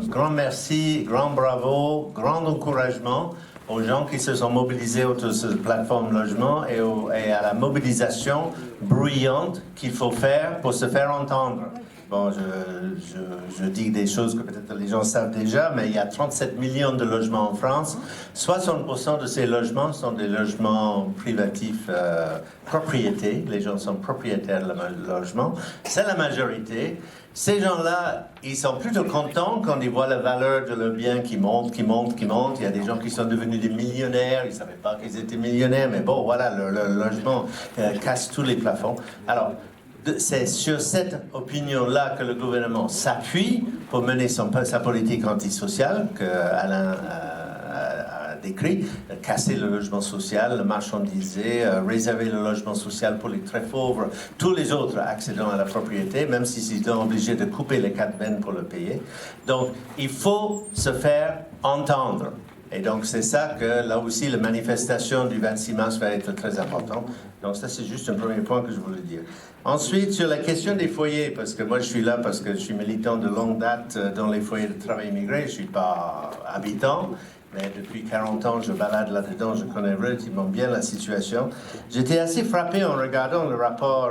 grand merci, grand bravo, grand encouragement aux gens qui se sont mobilisés autour de cette plateforme logement et à la mobilisation bruyante qu'il faut faire pour se faire entendre. Bon, je dis des choses que peut-être les gens savent déjà, mais il y a 37 millions de logements en France. 60% de ces logements sont des logements privatifs propriétés. Les gens sont propriétaires de logement. C'est la majorité. Ces gens-là, ils sont plutôt contents quand ils voient la valeur de leur bien qui monte, qui monte, qui monte. Il y a des gens qui sont devenus des millionnaires. Ils ne savaient pas qu'ils étaient millionnaires, mais bon, voilà, leur logement casse tous les plafonds. Alors, c'est sur cette opinion-là que le gouvernement s'appuie pour mener sa politique antisociale qu'Alain a décrit, casser le logement social, le marchandiser, réserver le logement social pour les très pauvres, tous les autres accédant à la propriété, même s'ils sont obligés de couper les 4 veines pour le payer. Donc, il faut se faire entendre. Et donc, c'est ça que, là aussi, la manifestation du 26 mars va être très importante. Donc, ça, c'est juste un premier point que je voulais dire. Ensuite, sur la question des foyers, parce que moi, je suis là parce que je suis militant de longue date dans les foyers de travail immigré. Je ne suis pas habitant, mais depuis 40 ans, je balade là-dedans. Je connais relativement bien la situation. J'étais assez frappé en regardant le rapport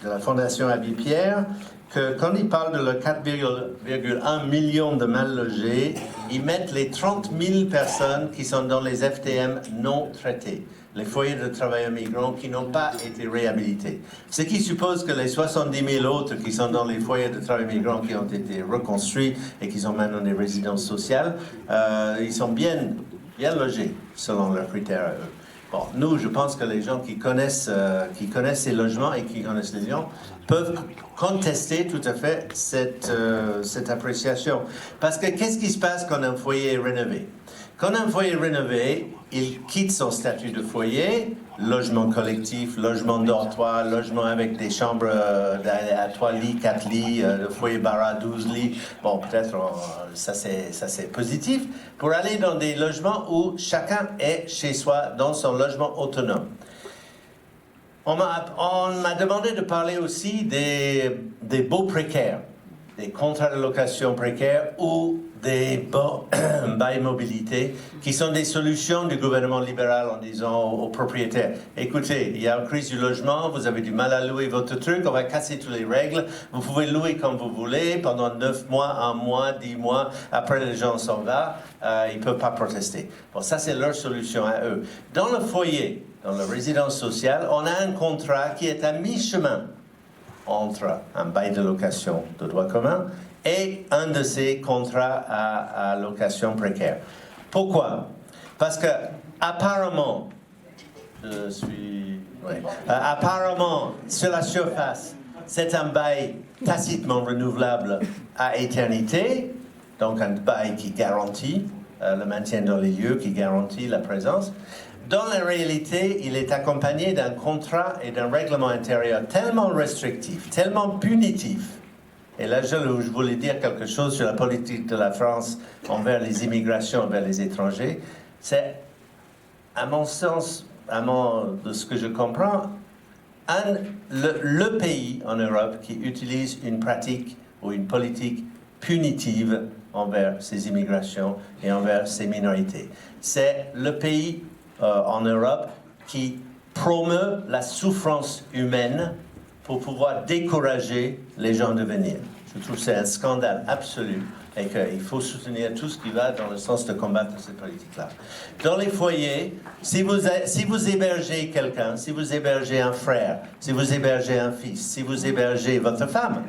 de la Fondation Abbé Pierre, que quand ils parlent de le 4,1 millions de mal logés, ils mettent les 30 000 personnes qui sont dans les FTM non traitées, les foyers de travailleurs migrants qui n'ont pas été réhabilités. Ce qui suppose que les 70 000 autres qui sont dans les foyers de travailleurs migrants qui ont été reconstruits et qui sont maintenant des résidences sociales, ils sont bien logés selon leurs critères à eux. Bon, nous, je pense que les gens qui connaissent ces logements et qui connaissent les gens peuvent contester tout à fait cette appréciation. Parce que qu'est-ce qui se passe quand un foyer est rénové? Quand un foyer est rénové, il quitte son statut de foyer, logement collectif, logement dortoir, logement avec des chambres à 3 lits, 4 lits, le foyer bara 12 lits. Bon, peut-être ça c'est positif, pour aller dans des logements où chacun est chez soi, dans son logement autonome. On m'a demandé de parler aussi des baux précaires, des contrats de location précaires ou des bails mobilité, qui sont des solutions du gouvernement libéral en disant aux propriétaires, écoutez, il y a une crise du logement, vous avez du mal à louer votre truc, on va casser toutes les règles, vous pouvez louer comme vous voulez, pendant 9 mois, 1 mois, 10 mois, après les gens s'en vont, ils ne peuvent pas protester. Bon, ça c'est leur solution à eux. Dans le foyer, dans la résidence sociale, on a un contrat qui est à mi-chemin entre un bail de location de droit commun et un de ces contrats à location précaire. Pourquoi? Parce que apparemment, apparemment, sur la surface, c'est un bail tacitement renouvelable à éternité, donc un bail qui garantit le maintien dans les lieux, qui garantit la présence. Dans la réalité, il est accompagné d'un contrat et d'un règlement intérieur tellement restrictif, tellement punitif. Et là, je voulais dire quelque chose sur la politique de la France envers les immigrations, envers les étrangers. C'est, à mon sens, de ce que je comprends, le pays en Europe qui utilise une pratique ou une politique punitive envers ces immigrations et envers ces minorités. C'est le pays en Europe qui promeut la souffrance humaine pour pouvoir décourager les gens de venir. Je trouve que c'est un scandale absolu et qu'il faut soutenir tout ce qui va dans le sens de combattre cette politique-là. Dans les foyers, si vous hébergez quelqu'un, si vous hébergez un frère, si vous hébergez un fils, si vous hébergez votre femme,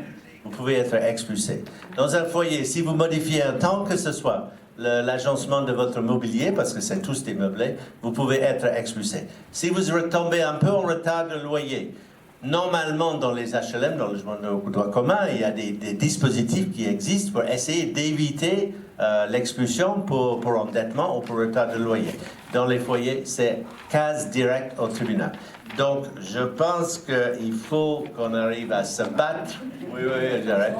vous pouvez être expulsé. Dans un foyer, si vous modifiez un temps que ce soit, l'agencement de votre mobilier, parce que c'est tous des meublés, vous pouvez être expulsé. Si vous tombez un peu en retard de loyer, normalement dans les HLM, dans le logement de droit commun, il y a des dispositifs qui existent pour essayer d'éviter l'expulsion pour endettement ou pour retard de loyer. Dans les foyers, c'est case directe au tribunal. Donc, je pense qu'il faut qu'on arrive à se battre. Oui, j'arrête.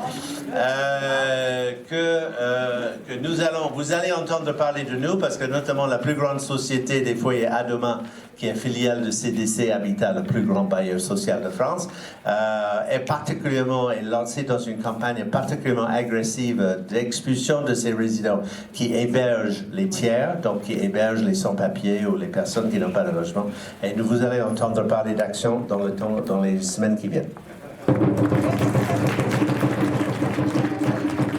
Vous allez entendre parler de nous, parce que notamment la plus grande société des foyers Adoma qui est filiale de CDC Habitat, le plus grand bailleur social de France, est lancé dans une campagne particulièrement agressive d'expulsion de ces résidents qui hébergent les tiers, donc qui hébergent les sans-papiers ou les personnes qui n'ont pas de logement. Et vous allez entendre parler d'actions dans les semaines qui viennent.